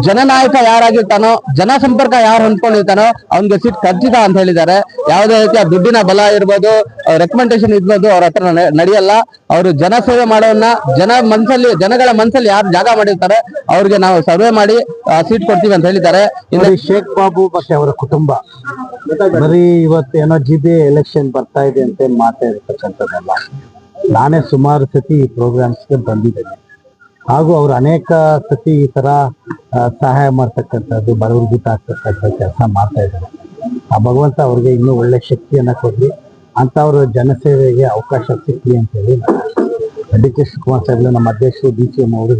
ಜನನಾಯಕ ಯಾರಾಗಿರ್ತಾನೋ, ಜನ ಸಂಪರ್ಕ ಯಾರು ಹೊಂದ್ಕೊಂಡಿರ್ತಾನೋ ಅವ್ನಿಗೆ ಸೀಟ್ ಖಚಿತ ಅಂತ ಹೇಳಿದ್ದಾರೆ. ಯಾವುದೇ ರೀತಿಯ ದುಡ್ಡಿನ ಬಲ ಇರ್ಬೋದು, ರೆಕಮೆಂಡೇಶನ್ ಇರ್ಬೋದು, ಅವ್ರ ಹತ್ರ ನಡೆಯಲ್ಲ. ಅವರು ಜನ ಸೇವೆ ಮಾಡೋನ್ನ ಜನಗಳ ಮನಸ್ಸಲ್ಲಿ ಯಾರು ಜಾಗ ಮಾಡಿರ್ತಾರೆ ಅವ್ರಿಗೆ ನಾವು ಸರ್ವೆ ಮಾಡಿ ಸೀಟ್ ಕೊಡ್ತೀವಿ ಅಂತ ಹೇಳಿದ್ದಾರೆ. ಇನ್ನು ಶೇಖ್ ಬಾಬು ಮತ್ತೆ ಅವರ ಕುಟುಂಬ ಬರೀ ಇವತ್ತು ಏನೋ GBA ಎಲೆಕ್ಷನ್ ಬರ್ತಾ ಇದೆ ಅಂತ ಮಾತಾಡಿರ್ತಕ್ಕಂಥದ್ದಲ್ಲ. ನಾನೇ ಸುಮಾರು ಸತಿ ಈ ಪ್ರೋಗ್ರಾಮ್ಸ್ಗೆ ಬಂದಿದ್ದೇನೆ, ಹಾಗೂ ಅವರು ಅನೇಕ ಸತಿ ಈ ತರ ಸಹಾಯ ಮಾಡ್ತಕ್ಕಂಥದ್ದು, ಬಡವರಿಗೆ ಆಗ್ತಕ್ಕಂಥ ಕೆಲಸ ಮಾಡ್ತಾ ಇದ್ದಾರೆ. ಆ ಭಗವಂತ ಅವ್ರಿಗೆ ಇನ್ನೂ ಒಳ್ಳೆ ಶಕ್ತಿಯನ್ನ ಕೊಡ್ಲಿ, ಅಂತವ್ರ ಜನಸೇವೆಗೆ ಅವಕಾಶ ಸಿಕ್ಲಿ ಅಂತ ಹೇಳಿ DK ಶಿವಕುಮಾರ್ ಸಾಹೇಬ್ರು, ನಮ್ಮ ಅಧ್ಯಕ್ಷರು DCM ಅವರು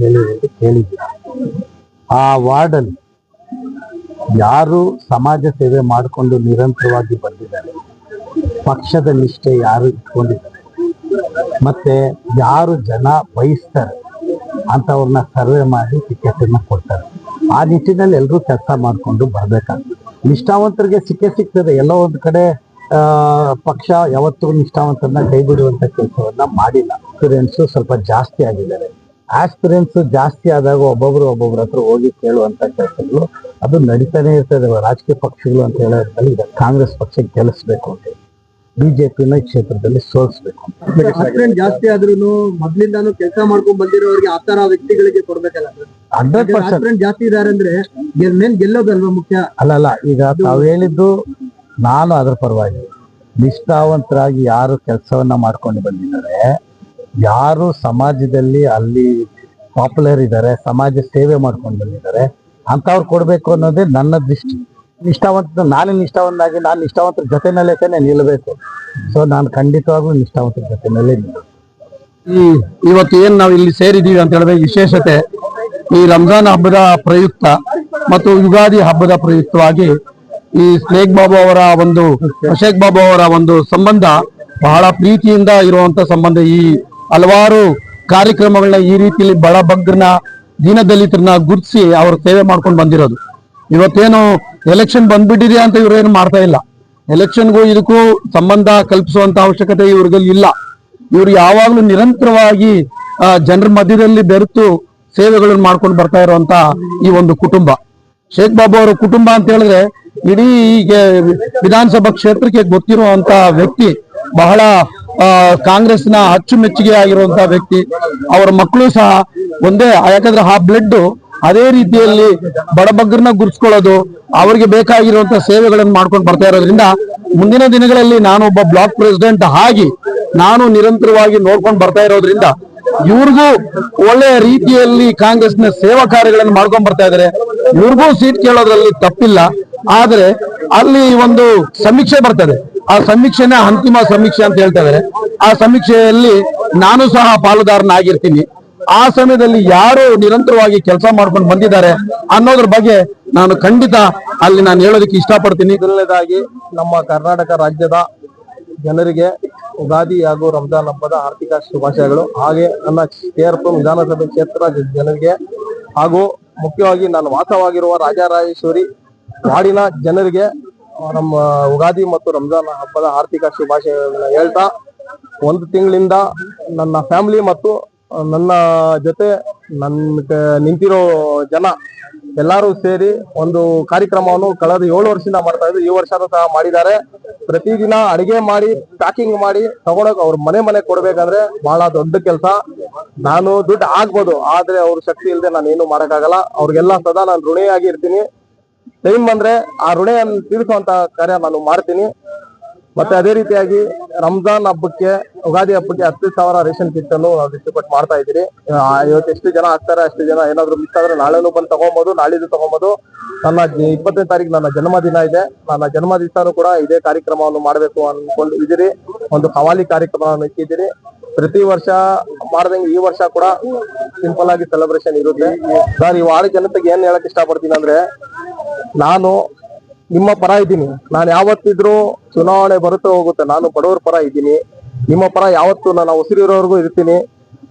ಕೇಳಿದ್ರು. ಆ ವಾರ್ಡಲ್ಲಿ ಯಾರು ಸಮಾಜ ಸೇವೆ ಮಾಡಿಕೊಂಡು ನಿರಂತರವಾಗಿ ಬಂದಿದ್ದಾರೆ, ಪಕ್ಷದ ನಿಷ್ಠೆ ಯಾರು ಇಟ್ಕೊಂಡಿದ್ದಾರೆ, ಮತ್ತೆ ಯಾರು ಜನ ಬಯಸ್ತಾರೆ ಅಂತವ್ರನ್ನ ಸರ್ವೆ ಮಾಡಿ ಟಿಕೆಟ್ ಅನ್ನ ಕೊಡ್ತಾರೆ. ಆ ನಿಟ್ಟಿನಲ್ಲಿ ಎಲ್ಲರೂ ಕೆಲಸ ಮಾಡಿಕೊಂಡು ಬರ್ಬೇಕಾಗ್ತದೆ. ನಿಷ್ಠಾವಂತರಿಗೆ ಸಿಗ್ತದೆ. ಎಲ್ಲೋ ಒಂದು ಕಡೆ ಪಕ್ಷ ಯಾವತ್ತೂ ನಿಷ್ಠಾವಂತರನ್ನ ಕೈ ಬಿಡುವಂತ ಕೆಲಸವನ್ನ ಮಾಡಿಲ್ಲ. ಆಸ್ಪಿರೆನ್ಸ್ ಸ್ವಲ್ಪ ಜಾಸ್ತಿ ಆಗಿದ್ದಾರೆ. ಆಸ್ಪಿರೆನ್ಸ್ ಜಾಸ್ತಿ ಆದಾಗ ಒಬ್ಬೊಬ್ರ ಹತ್ರ ಹೋಗಿ ಕೇಳುವಂತ ಕೆಲಸಗಳು ಅದು ನಡೀತಾನೆ ಇರ್ತದೆ. ರಾಜಕೀಯ ಪಕ್ಷಗಳು ಅಂತ ಹೇಳೋದ್ರಲ್ಲಿ ಈಗ ಕಾಂಗ್ರೆಸ್ ಪಕ್ಷ ಗೆಲ್ಲಿಸ್ಬೇಕು ಅಂತ, ಬಿಜೆಪಿನ ಈ ಕ್ಷೇತ್ರದಲ್ಲಿ ಸೋಲಿಸ್ಬೇಕು ಅಂತ. ಜಾಸ್ತಿ ಆದ್ರೂ ಮೊದ್ಲಿಂದಾನು ಕೆಲಸ ಮಾಡ್ಕೊಂಡ್ ಬಂದಿರೋರಿಗೆ ಆತರ ವ್ಯಕ್ತಿಗಳಿಗೆ ಕೊಡ್ಬೇಕಲ್ಲ. 100% ಜಾಸ್ತಿ ಇದಾರೆ ಅಂದ್ರೆ ಗೆಲ್ಲೋದಲ್ವಾ ಮುಖ್ಯ? ಅಲ್ಲಲ್ಲ, ಈಗ ತಾವು ಹೇಳಿದ್ದು ನಾನು ಅದರ ಪರವಾಗಿ. ನಿಷ್ಠಾವಂತರಾಗಿ ಯಾರು ಕೆಲಸವನ್ನ ಮಾಡ್ಕೊಂಡು ಬಂದಿದ್ದಾರೆ, ಯಾರು ಸಮಾಜದಲ್ಲಿ ಅಲ್ಲಿ ಪಾಪ್ಯುಲರ್ ಇದ್ದಾರೆ, ಸಮಾಜ ಸೇವೆ ಮಾಡ್ಕೊಂಡು ಬಂದಿದ್ದಾರೆ ಅಂತವ್ರು ಕೊಡ್ಬೇಕು ಅನ್ನೋದೇ ನನ್ನ ದೃಷ್ಟಿ. ನಾನೇ ನಿಷ್ಠಾವಂತಾಗಿ ನಾನು ನಿಷ್ಠಾವಂತರ ಜೊತೆನಲ್ಲೇ ನಿಲ್ಲಬೇಕು. ಸೊ ನಾನು ಖಂಡಿತವಾಗ್ಲೂ ನಿಷ್ಠಾವಂತರ ಜೊತೆನಲ್ಲೇ ನಿಲ್ಲಬೇಕು. ಇವತ್ತು ಏನ್ ನಾವು ಇಲ್ಲಿ ಸೇರಿದೀವಿ ಅಂತ ಹೇಳಿದ್ರೆ ವಿಶೇಷತೆ ಈ ರಂಜಾನ್ ಹಬ್ಬದ ಪ್ರಯುಕ್ತ ಮತ್ತು ಯುಗಾದಿ ಹಬ್ಬದ ಪ್ರಯುಕ್ತವಾಗಿ ಈ ಶೇಖ್ ಬಾಬು ಅವರ ಒಂದು ಸಂಬಂಧ ಬಹಳ ಪ್ರೀತಿಯಿಂದ ಇರುವಂತ ಸಂಬಂಧ. ಈ ಹಲವಾರು ಕಾರ್ಯಕ್ರಮಗಳನ್ನ ಈ ರೀತಿಯಲ್ಲಿ ಬಡಬಗ್ಗರನ್ನ, ದೀನದಲಿತರನ್ನ ಗುರುತಿಸಿ ಅವರು ಸೇವೆ ಮಾಡ್ಕೊಂಡು ಬಂದಿರೋದು. ಇವತ್ತೇನು ಎಲೆಕ್ಷನ್ ಬಂದ್ಬಿಟ್ಟಿದೆ ಅಂತ ಇವ್ರೇನು ಮಾಡ್ತಾ ಇಲ್ಲ. ಎಲೆಕ್ಷನ್ಗೂ ಇದಕ್ಕೂ ಸಂಬಂಧ ಕಲ್ಪಿಸುವಂತ ಅವಶ್ಯಕತೆ ಇವ್ರಿಗೆ ಇಲ್ಲ. ಇವ್ರು ಯಾವಾಗ್ಲೂ ನಿರಂತರವಾಗಿ ಜನರ ಮಧ್ಯದಲ್ಲಿ ಬೆರೆತು ಸೇವೆಗಳನ್ನು ಮಾಡ್ಕೊಂಡು ಬರ್ತಾ ಇರುವಂತ ಈ ಒಂದು ಕುಟುಂಬ ಶೇಖ್ ಬಾಬು ಅವರ ಕುಟುಂಬ ಅಂತ ಹೇಳಿದ್ರೆ ಇಡೀ ವಿಧಾನಸಭಾ ಕ್ಷೇತ್ರಕ್ಕೆ ಗೊತ್ತಿರುವಂತ ವ್ಯಕ್ತಿ. ಬಹಳ ಕಾಂಗ್ರೆಸ್ನ ಅಚ್ಚುಮೆಚ್ಚುಗೆ ಆಗಿರುವಂತ ವ್ಯಕ್ತಿ. ಅವರ ಮಕ್ಕಳು ಸಹ ಒಂದೇ, ಯಾಕಂದ್ರೆ ಆ ಬ್ಲಡ್ ಅದೇ ರೀತಿಯಲ್ಲಿ ಬಡಬಗ್ಗರನ್ನ ಗುರುತಿಸ್ಕೊಳ್ಳೋದು, ಅವರಿಗೆ ಬೇಕಾಗಿರುವಂತ ಸೇವೆಗಳನ್ನು ಮಾಡ್ಕೊಂಡು ಬರ್ತಾ ಇರೋದ್ರಿಂದ ಮುಂದಿನ ದಿನಗಳಲ್ಲಿ ನಾನು ಒಬ್ಬ ಬ್ಲಾಕ್ ಪ್ರೆಸಿಡೆಂಟ್ ಆಗಿ ನಾನು ನಿರಂತರವಾಗಿ ನೋಡ್ಕೊಂಡು ಬರ್ತಾ ಇರೋದ್ರಿಂದ ಇವ್ರಿಗೂ ಒಳ್ಳೆಯ ರೀತಿಯಲ್ಲಿ ಕಾಂಗ್ರೆಸ್ನ ಸೇವಾ ಕಾರ್ಯಗಳನ್ನು ಮಾಡ್ಕೊಂಡ್ ಬರ್ತಾ ಇದ್ದಾರೆ. ಇವ್ರಿಗೂ ಸೀಟ್ ಕೇಳೋದ್ರಲ್ಲಿ ತಪ್ಪಿಲ್ಲ. ಆದ್ರೆ ಅಲ್ಲಿ ಒಂದು ಸಮೀಕ್ಷೆ ಬರ್ತದೆ, ಆ ಸಮೀಕ್ಷೆನ ಅಂತಿಮ ಸಮೀಕ್ಷೆ ಅಂತ ಹೇಳ್ತಾ ಇದ್ದಾರೆ. ಆ ಸಮೀಕ್ಷೆಯಲ್ಲಿ ನಾನು ಸಹ ಪಾಲುದಾರನಾಗಿರ್ತೀನಿ. ಆ ಸಮಯದಲ್ಲಿ ಯಾರು ನಿರಂತರವಾಗಿ ಕೆಲಸ ಮಾಡ್ಕೊಂಡು ಬಂದಿದ್ದಾರೆ ಅನ್ನೋದ್ರ ಬಗ್ಗೆ ನಾನು ಖಂಡಿತ ಅಲ್ಲಿ ನಾನು ಹೇಳೋದಕ್ಕೆ ಇಷ್ಟಪಡ್ತೀನಿ. ಮೊದಲನೇದಾಗಿ ನಮ್ಮ ಕರ್ನಾಟಕ ರಾಜ್ಯದ ಜನರಿಗೆ ಯುಗಾದಿ ಹಾಗೂ ರಂಜಾನ್ ಹಬ್ಬದ ಆರ್ಥಿಕ ಶುಭಾಶಯಗಳು. ಹಾಗೆ ನನ್ನ KRPುರ ವಿಧಾನಸಭೆ ಕ್ಷೇತ್ರ ಜನರಿಗೆ ಹಾಗೂ ಮುಖ್ಯವಾಗಿ ನಾನು ವಾಸವಾಗಿರುವ ರಾಜರಾಜೇಶ್ವರಿ ವಾರ್ಡಿನ ಜನರಿಗೆ ನಮ್ಮ ಯುಗಾದಿ ಮತ್ತು ರಂಜಾನ್ ಹಬ್ಬದ ಆರ್ಥಿಕ ಶುಭಾಶಯಗಳನ್ನ ಹೇಳ್ತಾ, ಒಂದು ತಿಂಗಳಿಂದ ನನ್ನ ಫ್ಯಾಮಿಲಿ ಮತ್ತು ನನ್ನ ಜೊತೆ ನಿಂತಿರೋ ಜನ ಎಲ್ಲರೂ ಸೇರಿ ಒಂದು ಕಾರ್ಯಕ್ರಮವನ್ನು ಕಳೆದ 7 ವರ್ಷದಿಂದ ಮಾಡ್ತಾ ಇದ್ರು. ಈ ವರ್ಷನೂ ಸಹ ಮಾಡಿದ್ದಾರೆ. ಪ್ರತಿದಿನ ಅಡಿಗೆ ಮಾಡಿ ಪ್ಯಾಕಿಂಗ್ ಮಾಡಿ ತಗೊಂಡೋಗಿ ಅವ್ರ ಮನೆ ಕೊಡ್ಬೇಕಂದ್ರೆ ಬಹಳ ದೊಡ್ಡ ಕೆಲಸ. ನಾನು ದುಡ್ಡು ಆಗ್ಬೋದು, ಆದ್ರೆ ಅವ್ರ ಶಕ್ತಿ ಇಲ್ಲದೆ ನಾನು ಏನು ಮಾಡಕ್ಕಾಗಲ್ಲ. ಅವ್ರಿಗೆಲ್ಲ ಸದಾ ನಾನು ಋಣಿಯಾಗಿ ಇರ್ತೀನಿ. ಟೈಮ್ ಬಂದ್ರೆ ಆ ಋಣೆಯನ್ನು ತೀರಿಸುವಂತ ಕಾರ್ಯ ನಾನು ಮಾಡ್ತೀನಿ. ಮತ್ತೆ ಅದೇ ರೀತಿಯಾಗಿ ರಂಜಾನ್ ಹಬ್ಬಕ್ಕೆ, ಯುಗಾದಿ ಹಬ್ಬಕ್ಕೆ 10,000 ರೇಷನ್ ಕಿಟ್ ಅನ್ನು ನಾವು ಡಿಸ್ಟ್ರಿಬ್ಯೂಟ್ ಮಾಡ್ತಾ ಇದ್ದೀರಿ. ಇವತ್ತು ಎಷ್ಟು ಜನ ಆಗ್ತಾರೆ ಅಷ್ಟು ಜನ, ಏನಾದ್ರು ಮಿಸ್ ಆದ್ರೆ ನಾಳೆನೂ ಬಂದು ತಗೊಬೋದು, ನಾಳಿದ್ದು ತಗೊಬೋದು. ನನ್ನ 20ನೇ ತಾರೀಕು ನನ್ನ ಜನ್ಮದಿನ ಇದೆ. ನನ್ನ ಜನ್ಮ ದಿವಸನೂ ಕೂಡ ಇದೇ ಕಾರ್ಯಕ್ರಮವನ್ನು ಮಾಡಬೇಕು ಅನ್ಕೊಂಡು ಇದ್ದೀರಿ. ಒಂದು ಖವಾಲಿ ಕಾರ್ಯಕ್ರಮವನ್ನು ಇಟ್ಟಿದ್ದೀರಿ. ಪ್ರತಿ ವರ್ಷ ಮಾಡ್ದಂಗೆ ಈ ವರ್ಷ ಕೂಡ ಸಿಂಪಲ್ ಆಗಿ ಸೆಲೆಬ್ರೇಷನ್ ಇರುತ್ತೆ. ಸರ್, ಈ ವಾರ್ಡ್ ಜನತೆಗೆ ಏನ್ ಹೇಳಕ್ ಇಷ್ಟಪಡ್ತೀನಿ ಅಂದ್ರೆ, ನಾನು ನಿಮ್ಮ ಪರ ಇದ್ದೀನಿ. ನಾನು ಯಾವತ್ತಿದ್ರು ಚುನಾವಣೆ ಬರುತ್ತೆ ಹೋಗುತ್ತೆ, ನಾನು ಬಡವರ ಪರ ಇದ್ದೀನಿ. ನಿಮ್ಮ ಪರ ಯಾವತ್ತು ನಾನು ಉಸಿರಿರೋರ್ಗೂ ಇರ್ತೀನಿ.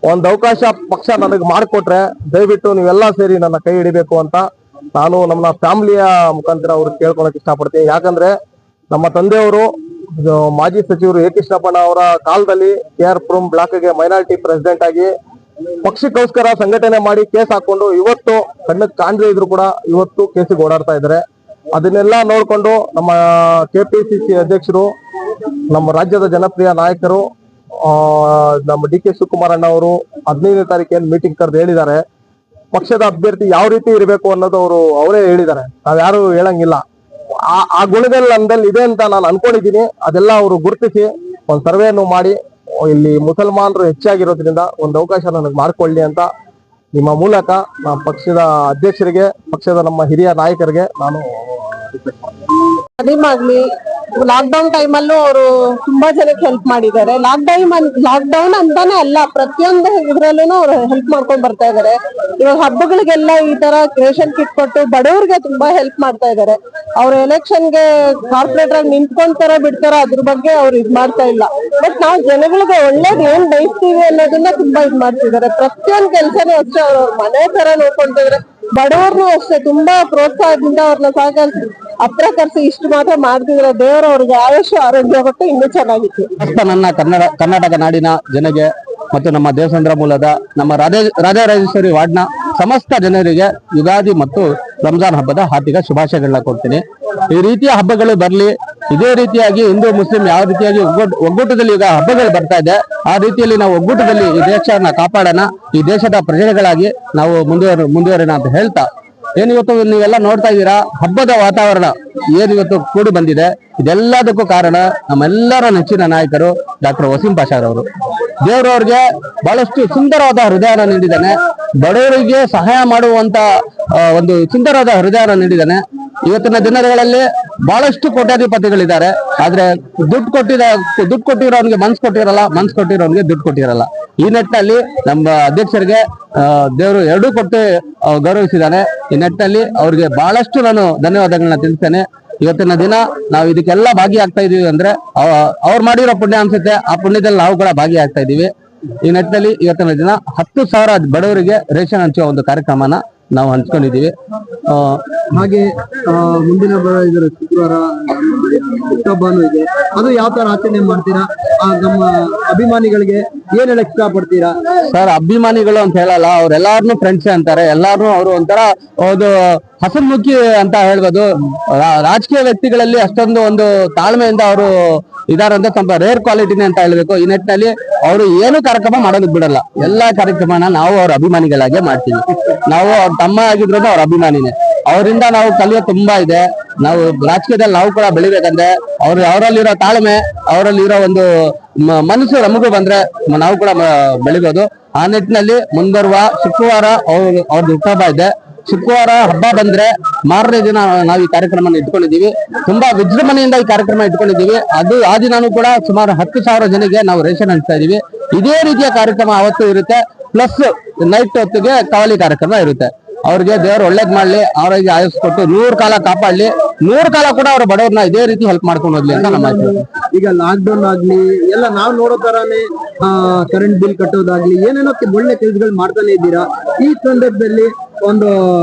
ಒಂದ್ ಅವಕಾಶ ಪಕ್ಷ ನನಗೆ ಮಾಡಿಕೊಟ್ರೆ ದಯವಿಟ್ಟು ನೀವೆಲ್ಲ ಸೇರಿ ನನ್ನ ಕೈ ಹಿಡಿಬೇಕು ಅಂತ ನಾನು ನಮ್ಮ ಫ್ಯಾಮಿಲಿಯ ಮುಖಾಂತರ ಅವ್ರಿಗೆ ಕೇಳ್ಕೊಳಕ್ ಇಷ್ಟಪಡ್ತೀನಿ. ಯಾಕಂದ್ರೆ ನಮ್ಮ ತಂದೆಯವರು ಮಾಜಿ ಸಚಿವರು ಎ ಕೃಷ್ಣಪ್ಪಣ್ಣ ಅವರ ಕಾಲದಲ್ಲಿ KRಪುರ ಬ್ಲಾಕ್ಗೆ ಮೈನಾರಿಟಿ ಪ್ರೆಸಿಡೆಂಟ್ ಆಗಿ ಪಕ್ಷಕ್ಕೋಸ್ಕರ ಸಂಘಟನೆ ಮಾಡಿ ಕೇಸ್ ಹಾಕೊಂಡು ಇವತ್ತು ಕಣ್ಣಿಗೆ ಕಾಣದೇ ಇದ್ರು ಕೂಡ ಇವತ್ತು ಕೇಸಿಗೆ ಓಡಾಡ್ತಾ ಇದ್ದಾರೆ. ಅದನ್ನೆಲ್ಲ ನೋಡ್ಕೊಂಡು ನಮ್ಮ ಕೆಪಿಸಿಸಿ ಅಧ್ಯಕ್ಷರು, ನಮ್ಮ ರಾಜ್ಯದ ಜನಪ್ರಿಯ ನಾಯಕರು, ನಮ್ಮ ಡಿ ಕೆ ಶಿವಕುಮಾರ್ ಅಣ್ಣ ಅವರು 15ನೇ ತಾರೀಕೇನು ಮೀಟಿಂಗ್ ಕರೆದು ಹೇಳಿದ್ದಾರೆ. ಪಕ್ಷದ ಅಭ್ಯರ್ಥಿ ಯಾವ ರೀತಿ ಇರಬೇಕು ಅನ್ನೋದು ಅವರೇ ಹೇಳಿದ್ದಾರೆ, ನಾವ್ಯಾರು ಹೇಳಂಗಿಲ್ಲ. ಆ ಗುಣದಲ್ಲಿ ನನ್ನಲ್ಲಿ ಇದೆ ಅಂತ ನಾನು ಅನ್ಕೊಂಡಿದ್ದೀನಿ. ಅದೆಲ್ಲ ಅವರು ಗುರುತಿಸಿ ಒಂದು ಸರ್ವೆಯನ್ನು ಮಾಡಿ ಇಲ್ಲಿ ಮುಸಲ್ಮಾನರು ಹೆಚ್ಚಾಗಿರೋದ್ರಿಂದ ಒಂದು ಅವಕಾಶ ನನಗೆ ಮಾಡ್ಕೊಳ್ಳಿ ಅಂತ ನಿಮ್ಮ ಮೂಲಕ ನಮ್ಮ ಪಕ್ಷದ ಅಧ್ಯಕ್ಷರಿಗೆ, ಪಕ್ಷದ ನಮ್ಮ ಹಿರಿಯ ನಾಯಕರಿಗೆ ನಾನು ಆಗ್ಲಿ ಲಾಕ್ಡೌನ್ ಟೈಮಲ್ಲೂ ಅವರು ತುಂಬಾ ಜನಕ್ಕೆ ಹೆಲ್ಪ್ ಮಾಡಿದ್ದಾರೆ. ಲಾಕ್ಡೌನ್ ಅಂತಾನೆ ಅಲ್ಲ, ಪ್ರತಿಯೊಂದು ಇದ್ರಲ್ಲೂ ಅವ್ರು ಹೆಲ್ಪ್ ಮಾಡ್ಕೊಂಡ್ ಬರ್ತಾ ಇದಾರೆ. ಇವಾಗ ಹಬ್ಬಗಳಿಗೆಲ್ಲ ಈ ತರ ರೇಷನ್ ಕಿಟ್ ಕೊಟ್ಟು ಬಡವರಿಗೆ ತುಂಬಾ ಹೆಲ್ಪ್ ಮಾಡ್ತಾ ಇದಾರೆ. ಅವ್ರ ಎಲೆಕ್ಷನ್ಗೆ ಕಾರ್ಪೊರೇಟರ್ ಆಗಿ ನಿಂತ್ಕೊಂತಾರ ಬಿಡ್ತಾರ ಅದ್ರ ಬಗ್ಗೆ ಅವ್ರು ಇದ್ ಮಾಡ್ತಾ ಇಲ್ಲ. ಬಟ್ ನಾವು ಜನಗಳಿಗೆ ಒಳ್ಳೇದ್ ಏನ್ ಬಯಸ್ತೀವಿ ಅನ್ನೋದನ್ನ ತುಂಬಾ ಇದ್ ಮಾಡ್ತಿದ್ದಾರೆ. ಪ್ರತಿಯೊಂದು ಕೆಲ್ಸನೂ ಅಷ್ಟೇ ಅವ್ರ ಮನೆ ತರ ನೋಡ್ಕೊಂತಿದ್ರೆ, ಬಡವರ್ನು ಅಷ್ಟೇ ತುಂಬಾ ಪ್ರೋತ್ಸಾಹದಿಂದ ಅವ್ರನ್ನ ಸಹಕರಿಸಿ ಹತ್ರ ಕರ್ಸಿ ಇಷ್ಟು ಮಾತ್ರ ಮಾಡ್ತಿದ್ರೆ ದೇವರು ಅವ್ರಿಗೆ ಆಯುಷ್ ಆರೋಗ್ಯ ಕೊಟ್ಟು ಇನ್ನೂ ಚೆನ್ನಾಗಿತ್ತು. ನನ್ನ ಕರ್ನಾಟಕ ನಾಡಿನ ಜನಗೆ ಮತ್ತು ನಮ್ಮ ದೇವಸಂದ್ರ ಮೂಲದ ನಮ್ಮ ರಾಜರಾಜೇಶ್ವರಿ ವಾರ್ಡ್ನ ಸಮಸ್ತ ಜನರಿಗೆ ಯುಗಾದಿ ಮತ್ತು ರಂಜಾನ್ ಹಬ್ಬದ ಹಾರ್ದಿಕ ಶುಭಾಶಯಗಳನ್ನ ಕೊಡ್ತೀನಿ. ಈ ರೀತಿಯ ಹಬ್ಬಗಳು ಬರ್ಲಿ, ಇದೇ ರೀತಿಯಾಗಿ ಹಿಂದೂ ಮುಸ್ಲಿಂ ಯಾವ ರೀತಿಯಾಗಿ ಒಗ್ಗೂಟದಲ್ಲಿ ಈಗ ಹಬ್ಬಗಳು ಬರ್ತಾ ಇದೆ, ಆ ರೀತಿಯಲ್ಲಿ ನಾವು ಒಗ್ಗೂಟದಲ್ಲಿ ಈ ದೇಶನ ಕಾಪಾಡೋಣ, ಈ ದೇಶದ ಪ್ರಜೆಗಳಾಗಿ ನಾವು ಮುಂದುವರೋಣ ಅಂತ ಹೇಳ್ತಾ, ಏನಿವತ್ತು ನೀವೆಲ್ಲ ನೋಡ್ತಾ ಇದ್ದೀರಾ ಹಬ್ಬದ ವಾತಾವರಣ ಏನಿವತ್ತು ಕೂಡಿ ಬಂದಿದೆ. ಇದೆಲ್ಲದಕ್ಕೂ ಕಾರಣ ನಮ್ಮೆಲ್ಲರ ನೆಚ್ಚಿನ ನಾಯಕರು ಡಾಕ್ಟರ್ ವಸೀಂ ಪಾಷಾರವರು. ದೇವರವ್ರಿಗೆ ಬಹಳಷ್ಟು ಸುಂದರವಾದ ಹೃದಯನ ನೀಡಿದ್ದಾನೆ, ಬಡವರಿಗೆ ಸಹಾಯ ಮಾಡುವಂತ ಒಂದು ಸುಂದರವಾದ ಹೃದಯನ ನೀಡಿದ್ದಾನೆ. ಇವತ್ತಿನ ದಿನಗಳಲ್ಲಿ ಬಹಳಷ್ಟು ಕೋಟ್ಯಾಧಿಪತಿಗಳಿದ್ದಾರೆ, ಆದ್ರೆ ದುಡ್ಡು ಕೊಟ್ಟಿರೋನ್ಗೆ ಮನ್ಸು ಕೊಟ್ಟಿರಲ್ಲ, ಮನ್ಸು ಕೊಟ್ಟಿರೋನ್ಗೆ ದುಡ್ಡು ಕೊಟ್ಟಿರಲ್ಲ. ಈ ನಿಟ್ಟಿನಲ್ಲಿ ನಮ್ಮ ಅಧ್ಯಕ್ಷರಿಗೆ ದೇವರು ಎರಡೂ ಕೊಟ್ಟು ಗೌರವಿಸಿದ್ದಾನೆ. ಈ ನಿಟ್ಟಿನಲ್ಲಿ ಅವ್ರಿಗೆ ಬಹಳಷ್ಟು ನಾನು ಧನ್ಯವಾದಗಳನ್ನ ತಿಳಿಸ್ತೇನೆ. ಇವತ್ತಿನ ದಿನ ನಾವು ಇದಕ್ಕೆಲ್ಲ ಭಾಗಿಯಾಗ್ತಾ ಇದೀವಿ ಅಂದ್ರೆ ಅವ್ರು ಮಾಡಿರೋ ಪುಣ್ಯ ಅನ್ಸುತ್ತೆ, ಆ ಪುಣ್ಯದಲ್ಲಿ ನಾವು ಕೂಡ ಭಾಗಿಯಾಗ್ತಾ ಇದೀವಿ. ಈ ನಿಟ್ಟಿನಲ್ಲಿ ಇವತ್ತಿನ ದಿನ 10,000 ಬಡವರಿಗೆ ರೇಷನ್ ಹಂಚುವ ಒಂದು ಕಾರ್ಯಕ್ರಮನ ನಾವು ಹಂಚ್ಕೊಂಡಿದೀವಿ. ಹಾಗೆ ಮುಂದಿನ ಶುಕ್ರವಾರ ಹುಟ್ಟಹಬ್ಬನೂ ಇದೆ, ಅದು ಯಾವ ತರ ಆಚರಣೆ ಮಾಡ್ತೀರಾ? ನಮ್ಮ ಅಭಿಮಾನಿಗಳಿಗೆ ಏನ್ ಹೇಳಕ್ ಇಷ್ಟಪಡ್ತೀರಾ? ಸರ್, ಅಭಿಮಾನಿಗಳು ಅಂತ ಹೇಳಲ್ಲ, ಅವ್ರೆಲ್ಲಾರನು ಫ್ರೆಂಡ್ಸ್ ಅಂತಾರೆ. ಎಲ್ಲಾರು ಅವರು ಒಂಥರ ಒಂದು ಹಸನ್ಮುಖಿ ಅಂತ ಹೇಳ್ಬೋದು. ರಾಜಕೀಯ ವ್ಯಕ್ತಿಗಳಲ್ಲಿ ಅಷ್ಟೊಂದು ಒಂದು ತಾಳ್ಮೆಯಿಂದ ಅವರು ಇದಾರಂತ ಸ್ವಲ್ಪ ರೇರ್ ಕ್ವಾಲಿಟಿನೇ ಅಂತ ಹೇಳ್ಬೇಕು. ಈ ನಿಟ್ಟಿನಲ್ಲಿ ಅವರು ಏನು ಕಾರ್ಯಕ್ರಮ ಮಾಡೋದಕ್ಕೆ ಬಿಡಲ್ಲ, ಎಲ್ಲಾ ಕಾರ್ಯಕ್ರಮನ ನಾವು ಅವ್ರ ಅಭಿಮಾನಿಗಳಾಗೆ ಮಾಡ್ತೀವಿ. ನಾವು ಅವ್ರ ತಮ್ಮ ಆಗಿದ್ರು ಅವ್ರ ಅಭಿಮಾನಿನೇ. ಅವರಿಂದ ನಾವು ಕಲಿಯೋ ತುಂಬಾ ಇದೆ. ನಾವು ರಾಜಕೀಯದಲ್ಲಿ ನಾವು ಕೂಡ ಬೆಳಿಬೇಕಂದ್ರೆ ಅವರಲ್ಲಿರೋ ತಾಳ್ಮೆ, ಅವರಲ್ಲಿರೋ ಒಂದು ಮನಸ್ಸು ನಮಗೂ ಬಂದ್ರೆ ನಾವು ಕೂಡ ಬೆಳಿಬೋದು. ಆ ನಿಟ್ಟಿನಲ್ಲಿ ಮುಂಬರುವ ಶುಕ್ರವಾರ ಅವ್ರದ್ದು ಹುಟ್ಟಹಬ್ಬ ಇದೆ. ಶುಕ್ರವಾರ ಹಬ್ಬ ಬಂದ್ರೆ ಮಾರನೇ ದಿನ ನಾವು ಈ ಕಾರ್ಯಕ್ರಮ ಇಟ್ಕೊಂಡಿದೀವಿ. ತುಂಬಾ ವಿಜೃಂಭಣೆಯಿಂದ ಈ ಕಾರ್ಯಕ್ರಮ ಇಟ್ಕೊಂಡಿದೀವಿ. ಆ ದಿನಾನು ಕೂಡ ಸುಮಾರು 10,000 ಜನಕ್ಕೆ ನಾವು ರೇಷನ್ ಹಂಚ್ತಾ ಇದೀವಿ. ಇದೇ ರೀತಿಯ ಕಾರ್ಯಕ್ರಮ ಅವತ್ತು ಇರುತ್ತೆ, ಪ್ಲಸ್ ನೈಟ್ ಹೊತ್ತಿಗೆ ಕವಲಿ ಕಾರ್ಯಕ್ರಮ ಇರುತ್ತೆ. ಅವ್ರಿಗೆ ದೇವರು ಒಳ್ಳೇದ್ ಮಾಡ್ಲಿ, ಅವರಿಗೆ ಆಯಸ್ ಕೊಟ್ಟು 100 ಕಾಲ ಕಾಪಾಡ್ಲಿ, 100 ಕಾಲ ಕೂಡ ಅವ್ರ ಬಡವ್ರನ್ನ ಇದೇ ರೀತಿ ಹೆಲ್ಪ್ ಮಾಡ್ಕೊಂಡು ಹೋಗ್ಲಿ ಅಂತ ನಮ್ಮ ಈಗ ಲಾಕ್ಡೌನ್ ಆಗ್ಲಿ ಎಲ್ಲ ನಾವು ನೋಡೋ ತರಾನೇ ಕರೆಂಟ್ ಬಿಲ್ ಕಟ್ಟೋದಾಗ್ಲಿ ಏನೇನೋ ಒಳ್ಳೆ ಕೆಲಸಗಳು ಮಾಡ್ತಾನೆ ಇದ್ದೀರಾ. ಈ ಸಂದರ್ಭದಲ್ಲಿ ಒಂದು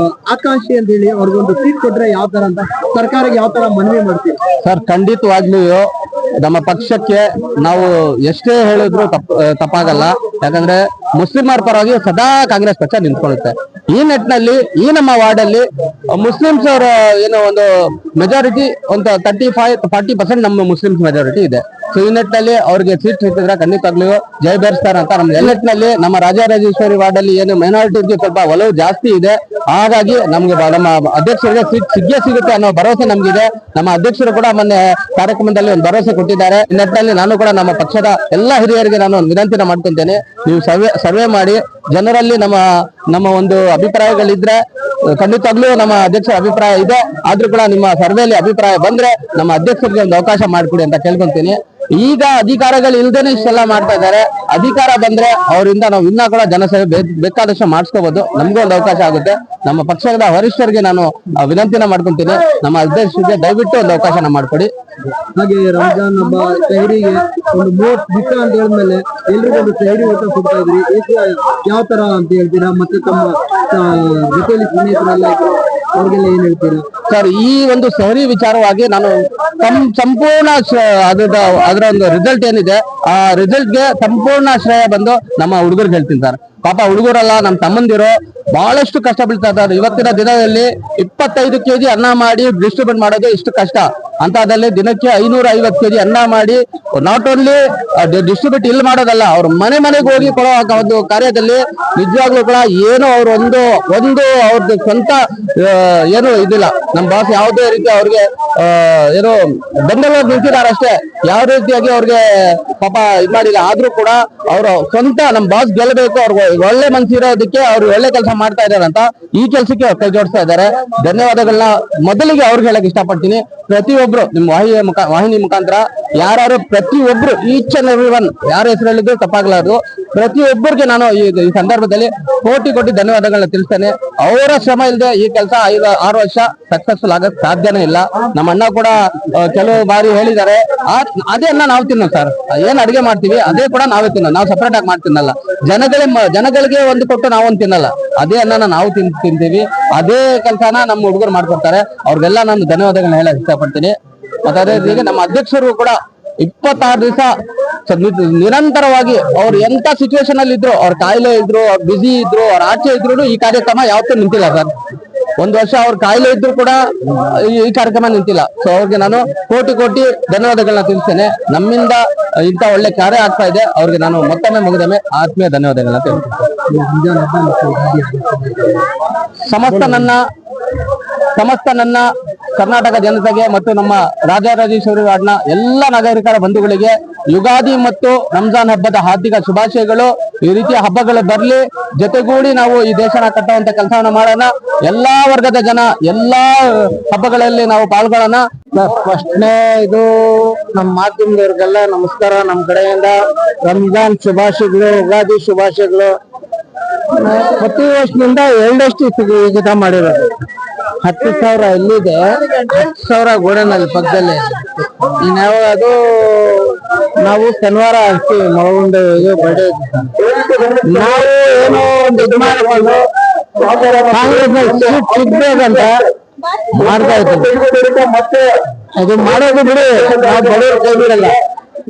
ಆಕಾಂಕ್ಷಿ ಅಂತ ಹೇಳಿ ಅವ್ರಿಗೊಂದು ಸೀಟ್ ಕೊಟ್ರೆ ಯಾವ ತರ ಅಂತ ಸರ್ಕಾರಕ್ಕೆ ಯಾವ ತರ ಮನವಿ ಮಾಡ್ತೀವಿ? ಸರ್, ಖಂಡಿತವಾಗ್ಲೂ ನಮ್ಮ ಪಕ್ಷಕ್ಕೆ ನಾವು ಎಷ್ಟೇ ಹೇಳಿದ್ರು ತಪ್ಪಾಗಲ್ಲ. ಯಾಕಂದ್ರೆ ಮುಸ್ಲಿಮರ ಪರವಾಗಿ ಸದಾ ಕಾಂಗ್ರೆಸ್ ಪಕ್ಷ ನಿಂತ್ಕೊಳ್ಳುತ್ತೆ. ಈ ನಿಟ್ಟಿನಲ್ಲಿ ಈ ನಮ್ಮ ವಾರ್ಡ್ ಅಲ್ಲಿ ಮುಸ್ಲಿಮ್ಸ್ ಅವರ ಏನೋ ಒಂದು ಮೆಜಾರಿಟಿ ಒಂದು 35-40% ನಮ್ಮ ಮುಸ್ಲಿಮ್ಸ್ ಮೆಜಾರಿಟಿ ಇದೆ. ಸೊ ಈ ನಿಟ್ಟಿನಲ್ಲಿ ಅವ್ರಿಗೆ ಸೀಟ್ ಸಿಕ್ಕಿದ್ರೆ ಖಂಡಿತವಾಗ್ಲೂ ಜಯ ಬೇರಿಸ್ತಾರ ಅಂತ ನಮ್ಗೆ ನಿಟ್ಟಿನಲ್ಲಿ ನಮ್ಮ ರಾಜರಾಜೇಶ್ವರಿ ವಾರ್ಡ್ ಅಲ್ಲಿ ಏನು ಮೈನಾರಿಟಿಗೆ ಸ್ವಲ್ಪ ಒಲವು ಜಾಸ್ತಿ ಇದೆ. ಹಾಗಾಗಿ ನಮ್ಗೆ ನಮ್ಮ ಅಧ್ಯಕ್ಷರಿಗೆ ಸೀಟ್ ಸಿಗುತ್ತೆ ಅನ್ನೋ ಭರವಸೆ ನಮ್ಗಿದೆ. ನಮ್ಮ ಅಧ್ಯಕ್ಷರು ಕೂಡ ಮೊನ್ನೆ ಕಾರ್ಯಕ್ರಮದಲ್ಲಿ ಒಂದು ಭರವಸೆ ಕೊಟ್ಟಿದ್ದಾರೆ. ಈ ನಿಟ್ಟಿನಲ್ಲಿ ನಾನು ಕೂಡ ನಮ್ಮ ಪಕ್ಷದ ಎಲ್ಲಾ ಹಿರಿಯರಿಗೆ ನಾನು ವಿನಂತಿನ ಮಾಡ್ಕೊಂತೇನೆ, ನೀವು ಸರ್ವೆ ಮಾಡಿ ಜನರಲ್ಲಿ ನಮ್ಮ ಒಂದು ಅಭಿಪ್ರಾಯಗಳಿದ್ರೆ ಖಂಡಿತವಾಗ್ಲೂ ನಮ್ಮ ಅಧ್ಯಕ್ಷರ ಅಭಿಪ್ರಾಯ ಇದೆ, ಆದ್ರೂ ಕೂಡ ನಿಮ್ಮ ಸರ್ವೆಯಲ್ಲಿ ಅಭಿಪ್ರಾಯ ಬಂದ್ರೆ ನಮ್ಮ ಅಧ್ಯಕ್ಷರಿಗೆ ಒಂದು ಅವಕಾಶ ಮಾಡಿಕೊಡಿ ಅಂತ ಕೇಳ್ಕೊಂತೀನಿ. ಈಗ ಅಧಿಕಾರಗಳು ಇಲ್ದೇನೆ ಇಷ್ಟೆಲ್ಲ ಮಾಡ್ತಾ ಇದ್ದಾರೆ. ಅಧಿಕಾರ ಬಂದ್ರೆ ಅವರಿಂದ ನಾವು ಇನ್ನ ಕೂಡ ಜನಸೇವೆ ಬೇಕಾದಷ್ಟು ಮಾಡಿಸ್ಕೋಬಹುದು, ನಮ್ಗೂ ಒಂದು ಅವಕಾಶ ಆಗುತ್ತೆ. ನಮ್ಮ ಪಕ್ಷದ ವರಿಷ್ಠರಿಗೆ ನಾನು ವಿನಂತಿನ ಮಾಡ್ಕೊಂತೀನಿ, ನಮ್ಮ ಅಧ್ಯಕ್ಷರಿಗೆ ದಯವಿಟ್ಟು ಒಂದು ಅವಕಾಶನ ಮಾಡ್ಕೊಡಿ. ಹಾಗೆ ರಂಜಾನ್ ಹಬ್ಬ ಸೈರಿಗೆ ಒಂದು 30 ದಿವಸ ಅಂತ ಹೇಳಿದ್ಮೇಲೆ ಎಲ್ರಿಗೂ ಒಂದು ಸೈಡಿ ಊಟ ಕೊಡ್ತಾ ಇದ್ರಿ, ಯಾವ ತರ ಅಂತ ಹೇಳ್ತೀರಾ? ಮತ್ತೆ ತಮ್ಮ ಜೊತೆಯಲ್ಲಿ ಸ್ನೇಹಿತರೆಲ್ಲ ಇದ್ರು ಅವ್ರಿಗೆಲ್ಲ ಏನ್ ಹೇಳ್ತೀರಿ? ಸರ್, ಈ ಒಂದು ಸಹರಿ ವಿಚಾರವಾಗಿ ನಾನು ಸಂಪೂರ್ಣ ಅದರ ಒಂದು ರಿಸಲ್ಟ್ ಏನಿದೆ ಆ ರಿಸಲ್ಟ್ಗೆ ಸಂಪೂರ್ಣ ಶ್ರೇಯ ಬಂದು ನಮ್ಮ ಹುಡುಗರಿಗೆ ಹೇಳ್ತೀನಿ ಸರ್. ಪಾಪ ಹುಡುಗರಲ್ಲ, ನಮ್ಮ ತಮ್ಮಂದಿರು ಬಹಳಷ್ಟು ಕಷ್ಟ ಬೀಳ್ತಾ ಇದ್ದಾರೆ. ಇವತ್ತಿನ ದಿನದಲ್ಲಿ 25 ಕೆಜಿ ಅನ್ನ ಮಾಡಿ ಡಿಸ್ಟ್ರಿಬ್ಯೂಟ್ ಮಾಡೋದು ಇಷ್ಟು ಕಷ್ಟ. ಅಂತದಲ್ಲಿ ದಿನಕ್ಕೆ 550 ಕೆಜಿ ಅನ್ನ ಮಾಡಿ ನಾಟ್ ಓನ್ಲಿ ಡಿಸ್ಟ್ರಿಬ್ಯೂಟ್ ಇಲ್ಲಿ ಮಾಡೋದಲ್ಲ, ಅವ್ರ ಮನೆಗೆ ಹೋಗಿ ಕೊಡೋ ಒಂದು ಕಾರ್ಯದಲ್ಲಿ ನಿಜವಾಗ್ಲೂ ಕೂಡ ಏನು ಅವ್ರು ಒಂದು ಅವ್ರದ್ದು ಸ್ವಂತ ಏನು ಇದಿಲ್ಲ. ನಮ್ಮ ಬಾಸ್ ಯಾವುದೇ ರೀತಿ ಅವ್ರಿಗೆ ಏನು ಬೆಂಬಲ ನಿಂತಿದ್ದಾರೆ ಅಷ್ಟೇ, ಯಾವ ರೀತಿಯಾಗಿ ಅವ್ರಿಗೆ ಪಾಪ ಇದ್ ಮಾಡಿಲ್ಲ. ಆದ್ರೂ ಕೂಡ ಅವರು ಸ್ವಂತ ನಮ್ಮ ಬಾಸ್ ಗೆಲ್ಲಬೇಕು, ಅವ್ರಿಗೆ ಒಳ್ಳೆ ಮನ್ಸಿರೋದಕ್ಕೆ ಅವ್ರು ಒಳ್ಳೆ ಕೆಲಸ ಮಾಡ್ತಾ ಇದಾರೆ ಅಂತ ಈ ಕೆಲಸಕ್ಕೆ ಕೈ ಜೋಡಿಸ್ತಾ ಇದ್ದಾರೆ. ಧನ್ಯವಾದಗಳನ್ನ ಮೊದಲಿಗೆ ಅವ್ರಿಗೆ ಹೇಳಕ್ ಇಷ್ಟಪಡ್ತೀನಿ. ಪ್ರತಿಯೊಬ್ರು ನಿಮ್ಮ ವಾಹಿನಿ ಮುಖಾಂತರ ಯಾರು ಪ್ರತಿಯೊಬ್ರು ಈಚ್ ಅಂಡ್ ಎವ್ರಿ ಒನ್ ಯಾರ ಹೆಸರು ಹೇಳಿದ್ರು ತಪ್ಪಾಗಲಾರದು, ಪ್ರತಿಯೊಬ್ಬರಿಗೆ ನಾನು ಈ ಸಂದರ್ಭದಲ್ಲಿ ಕೋಟಿ ಧನ್ಯವಾದಗಳನ್ನ ತಿಳಿಸ್ತೇನೆ. ಅವರ ಶ್ರಮ ಇಲ್ಲದೆ ಈ ಕೆಲಸ 5-6 ವರ್ಷ ಸಕ್ಸಸ್ಫುಲ್ ಆಗಕ್ ಸಾಧ್ಯನೇ ಇಲ್ಲ. ನಮ್ಮ ಅಣ್ಣ ಕೂಡ ಕೆಲವು ಬಾರಿ ಹೇಳಿದ್ದಾರೆ, ಅದೇ ಅನ್ನ ನಾವು ತಿನ್ನೋದು ಸರ್, ಏನ್ ಅಡಿಗೆ ಮಾಡ್ತೀವಿ ಅದೇ ಕೂಡ ನಾವೇ ತಿನ್ನೋದು, ನಾವು ಸಪರೇಟ್ ಆಗಿ ಮಾಡ್ತಿನ್ನಲ್ಲ. ಜನಗಳಿಗೆ ಒಂದು ಕೊಟ್ಟು ನಾವೊಂದು ತಿನ್ನಲ್ಲ, ಅದೇ ಅನ್ನನ ನಾವು ತಿಂತೀವಿ. ಅದೇ ಕೆಲಸನ ನಮ್ಮ ಹುಡುಗರು ಮಾಡ್ಕೊಡ್ತಾರೆ. ಅವ್ರಿಗೆಲ್ಲ ನಾನು ಧನ್ಯವಾದಗಳನ್ನ ಹೇಳಕ್ ಇಷ್ಟಪಡ್ತೀನಿ. ಮತ್ತೆ ಅದೇ ರೀತಿ ನಮ್ಮ ಅಧ್ಯಕ್ಷರು ಕೂಡ 26 ದಿವಸ ನಿರಂತರವಾಗಿ ಅವ್ರು ಎಂತ ಸಿಚುವೇಶನ್ ಅಲ್ಲಿ ಇದ್ರು, ಅವ್ರ ಕಾಯಿಲೆ ಇದ್ರು, ಅವ್ರು ಬಿಸಿ ಇದ್ರು, ಅವ್ರ ಆಚೆ ಇದ್ರು ಈ ಕಾರ್ಯಕ್ರಮ ಯಾವತ್ತೂ ನಿಂತಿಲ್ಲ ಸರ್. ಒಂದು ವರ್ಷ ಅವ್ರ ಕಾಯಿಲೆ ಇದ್ರು ಕೂಡ ಈ ಕಾರ್ಯಕ್ರಮ ನಿಂತಿಲ್ಲ. ಸೊ ಅವ್ರಿಗೆ ನಾನು ಕೋಟಿ ಧನ್ಯವಾದಗಳನ್ನ ತಿಳಿಸ್ತೇನೆ. ನಮ್ಮಿಂದ ಇಂತ ಒಳ್ಳೆ ಕಾರ್ಯ ಆಗ್ತಾ ಇದೆ, ಅವ್ರಿಗೆ ನಾನು ಮತ್ತೊಮ್ಮೆ ಮುಗಿದೊಮ್ಮೆ ಆತ್ಮೀಯ ಧನ್ಯವಾದಗಳನ್ನ ತಿಳಿಸ್ತೇನೆ. ಸಮಸ್ತ ನನ್ನ ಕರ್ನಾಟಕ ಜನತೆಗೆ ಮತ್ತು ನಮ್ಮ ರಾಜರಾಜೇಶ್ವರಿ ವಾರ್ಡ್ನ ಎಲ್ಲ ನಾಗರಿಕರ ಬಂಧುಗಳಿಗೆ ಯುಗಾದಿ ಮತ್ತು ರಂಜಾನ್ ಹಬ್ಬದ ಹಾರ್ದಿಕ ಶುಭಾಶಯಗಳು. ಈ ರೀತಿಯ ಹಬ್ಬಗಳು ಬರ್ಲಿ, ಜೊತೆಗೂಡಿ ನಾವು ಈ ದೇಶನ ಕಟ್ಟುವಂತ ಕೆಲಸವನ್ನ ಮಾಡೋಣ. ಎಲ್ಲಾ ವರ್ಗದ ಜನ ಎಲ್ಲಾ ಹಬ್ಬಗಳಲ್ಲಿ ನಾವು ಪಾಲ್ಗೊಳ್ಳೋಣ. ಫಸ್ಟ್ನೇ ಇದು ನಮ್ಮ ಮಾಧ್ಯಮದವ್ರಿಗೆಲ್ಲ ನಮಸ್ಕಾರ. ನಮ್ಮ ಕಡೆಯಿಂದ ರಂಜಾನ್ ಶುಭಾಶಯಗಳು, ಯುಗಾದಿ ಶುಭಾಶಯಗಳು. ಪ್ರತಿ ವರ್ಷದಿಂದ 2 ವಿಜಿತ ಮಾಡಿರೋದು. 10,000 ಇಲ್ಲಿದೆ, 10,000 ಗೋಡನಲ್ಲಿ ಪಕ್ಕದಲ್ಲಿ. ಅದು ನಾವು ಶನಿವಾರ ಹಾಕ್ತೀವಿ ಮಗುಂದು ಇದು ಬರ್ಡೇ. ನಾವು ಏನೋ ಒಂದು ಇದು ಮಾಡಿಕೊಂಡು ಕಾಂಗ್ರೆಸ್ ಸಿಗ್ಬೇಕಂತ ಮಾಡ್ತಾ ಇದ್ದೀವಿ. ಅದು ಮಾಡೋದು ಬಿಡಿ, ನಾವು ಬಡವರು ಕೈ ಬಿಡಲ್ಲ.